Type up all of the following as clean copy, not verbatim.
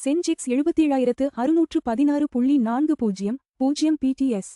Sensex 77,616.40 BDS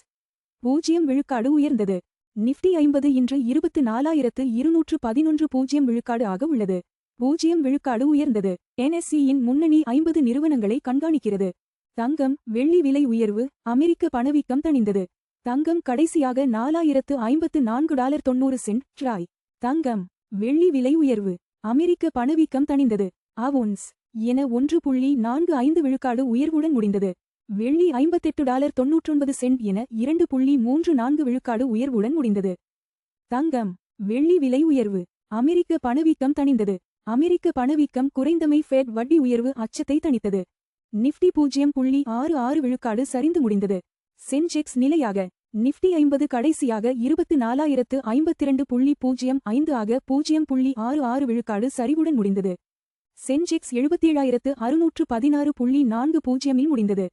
0 விழுக்காடு உயர்ந்தது. Nifty 50 இன்று 24,211 விழுக்காடு ஆக உள்ளது. 0 விழுக்காடு உயர்ந்தது. NSE-யின் முன்னணி 50 நிறுவனங்களை கண்காணிக்கிறது. தங்கம், வெள்ளி விலை உயர்வு, அமெரிக்க பணவீக்கம் தணிந்தது. தங்கம் கடைசியாக $4,054.90 ட்ராய். தங்கம், வெள்ளி விலை உயர்வு, அமெரிக்க பணவீக்கம் தணிந்தது. அவுன்ஸ் என 1.45 விழுக்காடு உயர்வுடன் முடிந்தது. வெள்ளி $58.99 என 2.34 விழுக்காடு உயர்வுடன் முடிந்தது. தங்கம், வெள்ளி விலை உயர்வு, அமெரிக்க பணவீக்கம் தணிந்தது. அமெரிக்க பணவீக்கம் குறைந்தமை ஃபெட் வட்டி உயர்வு அச்சத்தை தணித்தது. நிஃப்டி 0.66 விழுக்காடு சரிந்து முடிந்தது. சென்செக்ஸ் நிலையாக. நிஃப்டி 50 கடைசியாக 24,052.05 ஆக 0.66 விழுக்காடு சரிவுடன் முடிந்தது. சென்செக்ஸ் 77,616.40 இல் முடிந்தது.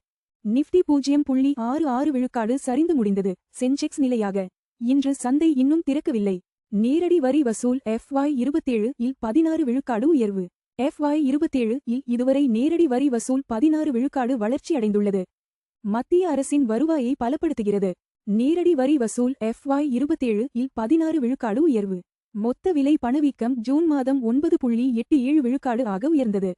நிஃப்டி 0.66 விழுக்காடு சரிந்து முடிந்தது. சென்செக்ஸ் நிலையாக. இன்று சந்தை இன்னும் திறக்கவில்லை. நேரடி வரி வசூல் FY27 இல் 16 விழுக்காடு உயர்வு. FY27 இல் இதுவரை நேரடி வரி வசூல் 16 விழுக்காடு வளர்ச்சி அடைந்துள்ளது. மத்திய அரசின் வருவாயை பலப்படுத்துகிறது. நேரடி வரி வசூல் FY27 இல் 16 விழுக்காடு உயர்வு. மொத்த விலை பணவீக்கம் ஜூன் மாதம் 9.87 விழுக்காடு ஆக உயர்ந்தது.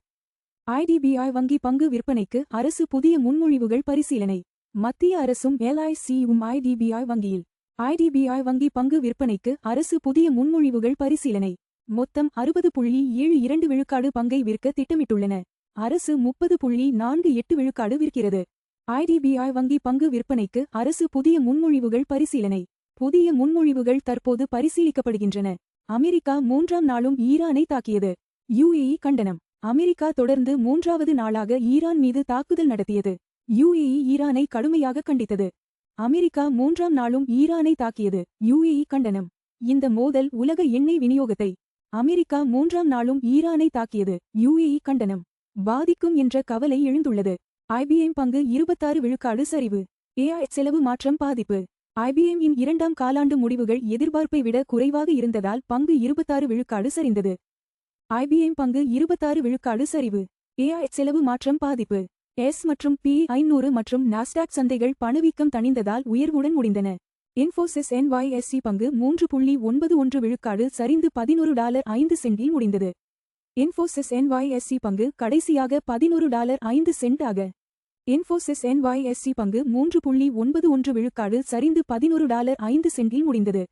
IDBI வங்கி பங்கு விற்பனைக்கு அரசு புதிய முன்மொழிவுகள் பரிசீலனை. மத்திய அரசும் LIC-யும் IDBI வங்கியில். IDBI வங்கி பங்கு விற்பனைக்கு அரசு புதிய முன்மொழிவுகள் பரிசீலனை. மொத்தம் 60.72 விழுக்காடு பங்கை விற்க திட்டமிட்டுள்ளன. அரசு 30.48 விழுக்காடு விற்கிறது. IDBI வங்கி பங்கு விற்பனைக்கு அரசு புதிய முன்மொழிவுகள் பரிசீலனை. புதிய முன்மொழிவுகள் தற்போது பரிசீலிக்கப்படுகின்றன. அமெரிக்கா 3ஆம் நாளும் ஈரானை தாக்கியது. UAE கண்டனம். அமெரிக்கா தொடர்ந்து 3வது நாளாக ஈரான் மீது தாக்குதல் நடத்தியது. UAE ஈரானை கடுமையாக கண்டித்தது. அமெரிக்கா 3ஆம் நாளும் ஈரானை தாக்கியது. UAE கண்டனம். இந்த மோதல் உலக எண்ணெய் விநியோகத்தை. அமெரிக்கா 3ஆம் நாளும் ஈரானை தாக்கியது. UAE கண்டனம். பாதிக்கும் என்ற கவலை எழுந்துள்ளது. IBM பங்கு 26 விழுக்காடு சரிவு. AI செலவு மாற்றம் பாதிப்பு. IBM-இன் 2ஆம் காலாண்டு முடிவுகள் எதிர்பார்ப்பை விட குறைவாக இருந்ததால் பங்கு 26 விழுக்காடு சரிந்தது. IBM பங்கு 26 விழுக்காடு சரிவு. AI செலவு மாற்றம் பாதிப்பு. S மற்றும் P500 மற்றும் நாஸ்டாக் சந்தைகள் பணவீக்கம் தணிந்ததால் உயர்வுடன் முடிந்தன. இன்ஃபோசிஸ் NYSE பங்கு 3.91 விழுக்காடு சரிந்து $11.05 முடிந்தது. இன்ஃபோசிஸ் NYSE பங்கு கடைசியாக $11.05 ஆக. இன்ஃபோசிஸ் NYSE பங்கு 3.91 விழுக்காடு சரிந்து $11.05 முடிந்தது.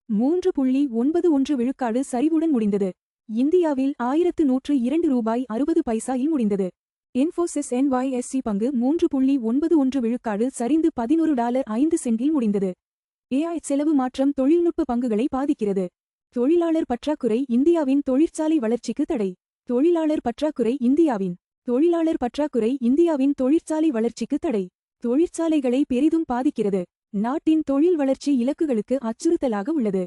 3.91 விழுக்காடு சரிவுடன் முடிந்தது. இந்தியாவில் $1,102.60 முடிந்தது. இன்ஃபோசிஸ் NYSE பங்கு 3.91 விழுக்காடு சரிந்து $11.05 முடிந்தது. AI செலவு மாற்றம் தொழில்நுட்ப பங்குகளை பாதிக்கிறது. தொழிலாளர் பற்றாக்குறை இந்தியாவின் தொழிற்சாலை வளர்ச்சிக்கு தடை. தொழிலாளர் பற்றாக்குறை இந்தியாவின். தொழிலாளர் பற்றாக்குறை இந்தியாவின் தொழிற்சாலை வளர்ச்சிக்கு தடை. தொழிற்சாலைகளை பெரிதும் பாதிக்கிறது. நாட்டின் தொழில் வளர்ச்சி இலக்குகளுக்கு அச்சுறுத்தலாக உள்ளது.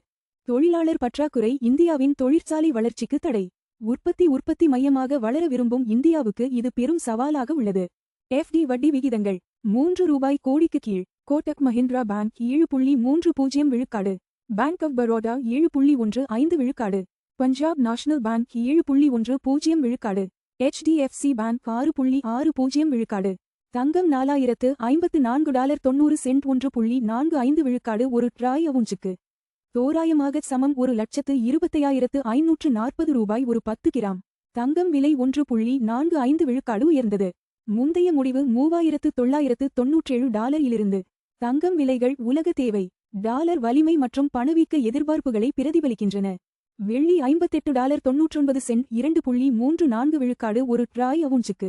தொழிலாளர் பற்றாக்குறை இந்தியாவின் தொழிற்சாலை வளர்ச்சிக்கு தடை. உற்பத்தி மையமாக வளர விரும்பும் இந்தியாவுக்கு இது பெரும் சவாலாக உள்ளது. FD வட்டி விகிதங்கள். ₹3 கோடிக்கு கீழ். கோட்டக் மஹிந்திரா பேங்க் 7.30 விழுக்காடு. பேங்க் ஆஃப் பரோடா 7.15 விழுக்காடு. பஞ்சாப் நேஷனல் பேங்க் 7.10 விழுக்காடு. HDFC பேங்க் 6.60 விழுக்காடு. தங்கம் $4,054.90 1.45 விழுக்காடு ஒரு ட்ராய் அவுன்ஸுக்கு. தோராயமாக சமம் $1,25,540 ஒரு 10 கிராம். தங்கம் விலை 1.45 விழுக்காடு உயர்ந்தது. முந்தைய முடிவு $3,997 இலிருந்து. தங்கம் விலைகள் உலக தேவை. டாலர் வலிமை மற்றும் பணவீக்க எதிர்பார்ப்புகளை பிரதிபலிக்கின்றன. வெள்ளி $58.99 2.34 விழுக்காடு ஒரு ட்ராய் அவுன்ஸுக்கு.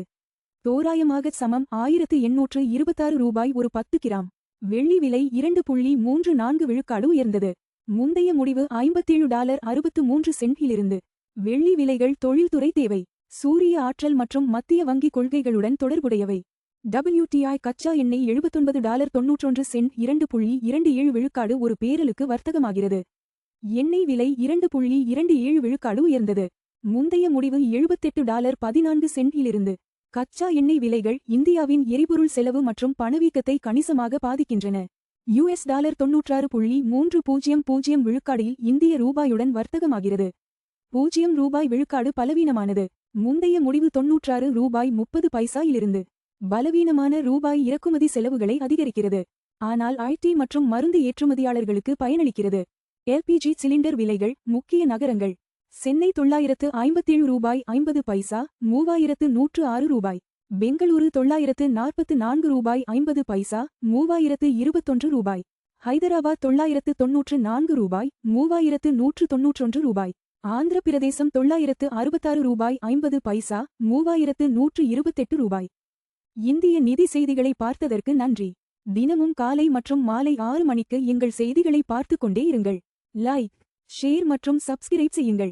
தோராயமாக சமம் $1,826 ஒரு 10 கிராம். வெள்ளி விலை 2.34 விழுக்காடு உயர்ந்தது. முந்தைய முடிவு $57.63 இலிருந்து. வெள்ளி விலைகள் தொழில்துறை தேவை. சூரிய ஆற்றல் மற்றும் மத்திய வங்கி கொள்கைகளுடன் தொடர்புடையவை. WTI கச்சா எண்ணெய் $79.91 2.27 விழுக்காடு ஒரு பேரலுக்கு வர்த்தகமாகிறது. எண்ணெய் விலை 2.27 விழுக்காடு உயர்ந்தது. முந்தைய முடிவு $78.14 இலிருந்து. கச்சா எண்ணெய் விலைகள் இந்தியாவின் எரிபொருள் செலவு மற்றும் பணவீக்கத்தை கணிசமாக பாதிக்கின்றன. $96.300 விழுக்காடில் இந்திய ரூபாயுடன் வர்த்தகமாகிறது. 0 ரூபாய் விழுக்காடு பலவீனமானது. முந்தைய முடிவு ரூ. 96.30 பலவீனமான ரூபாய் இறக்குமதி செலவுகளை அதிகரிக்கிறது. ஆனால் ஐடி மற்றும் மருந்து ஏற்றுமதியாளர்களுக்கு பயனளிக்கிறது. எல்பிஜி சிலிண்டர் விலைகள் முக்கிய நகரங்கள். சென்னை $957.50 $3106. பெங்களூரு $944.50 $3021. ஹைதராபாத் $994 $3191. ஆந்திர பிரதேசம் $966.50 $3128. இந்திய நிதி செய்திகளை பார்த்ததற்கு நன்றி. தினமும் காலை மற்றும் மாலை 6 மணிக்கு எங்கள் செய்திகளை பார்த்துக் கொண்டே இருங்கள். லைக், ஷேர் மற்றும் சப்ஸ்கிரைப் செய்யுங்கள்.